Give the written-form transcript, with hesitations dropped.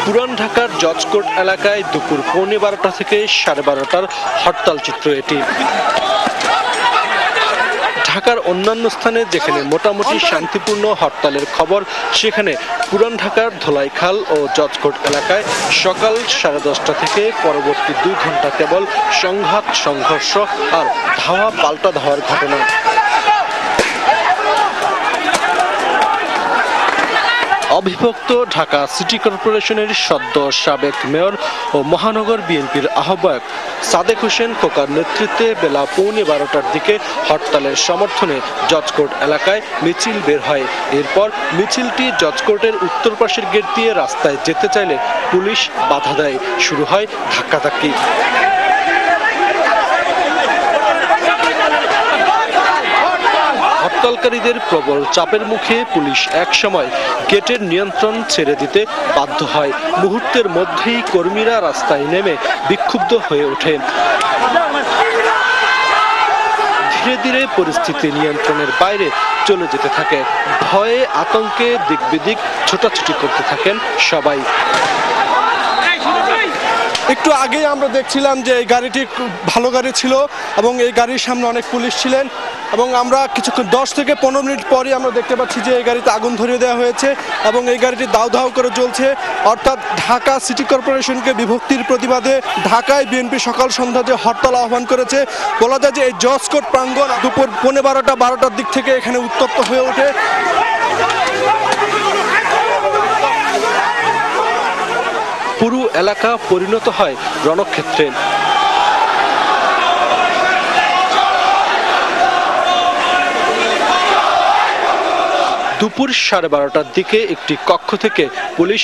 পুরান ঢাকার জজ কোর্ট এলাকায় দুপুর 12:15 থেকে 12:30টার হরতাল চিত্র এটি। ঢাকার অন্যান্য স্থানে যেখানে মোটামুটি শান্তিপূর্ণ হরতালের খবর, সেখানে পুরান ঢাকার ধোলাইখাল ও জজকোর্ট এলাকায় সকাল 10:30 থেকে পরবর্তী 2 ঘন্টা কেবল সংঘাত, সংঘর্ষ আর ধাওয়া পাল্টা ধাওয়ার ঘটনা। অবিভক্ত ঢাকা সিটি কর্পোরেশনের সদ্য সাবেক মেয়র ও মহানগর বিএনপির আহ্বায়ক সাদেক হোসেন খোকার নেতৃত্বে বেলা 12:15টার দিকে হরতালের সমর্থনে জজকোর্ট এলাকায় মিছিল বের হয়। এরপর মিছিলটি জজকোর্টের উত্তর পাশের গেট দিয়ে রাস্তায় যেতে চাইলে পুলিশ বাধা দেয়। শুরু হয় ধাক্কাধাক্কি। হরতালকারীদের প্রবল চাপের মুখে পুলিশ একসময় গেটের নিয়ন্ত্রণ ছেড়ে দিতে বাধ্য হয়। মুহূর্তের মধ্যেই কর্মীরা রাস্তায় নেমে বিক্ষুব্ধ হয়ে ওঠে। ধীরে ধীরে পরিস্থিতি নিয়ন্ত্রণের বাইরে চলে যেতে থাকে। ভয়ে আতঙ্কে দিক বিদিক ছোটাছুটি করতে থাকেন সবাই। একটু আগেই আমরা দেখছিলাম যে এই গাড়িটি ভালো গাড়ি ছিল এবং এই গাড়ির সামনে অনেক পুলিশ ছিলেন এবং আমরা কিছুক্ষণ 10 থেকে 15 মিনিট পরে আমরা দেখতে পাচ্ছি যে এই গাড়িতে আগুন ধরিয়ে দেওয়া হয়েছে এবং এই গাড়িটি দাউ দাউ করে জ্বলছে। অর্থাৎ ঢাকা সিটি কর্পোরেশনকে বিভক্তির প্রতিবাদে ঢাকায় বিএনপি সকাল সন্ধ্যা যে হরতাল আহ্বান করেছে, বলা যায় যে এই জজকোর্ট প্রাঙ্গণ দুপুর 12:15-12টার দিক থেকে এখানে উত্তপ্ত হয়ে ওঠে। পুরো এলাকা পরিণত হয় রণক্ষেত্রে। দুপুর 12:30টার দিকে একটি কক্ষ থেকে পুলিশ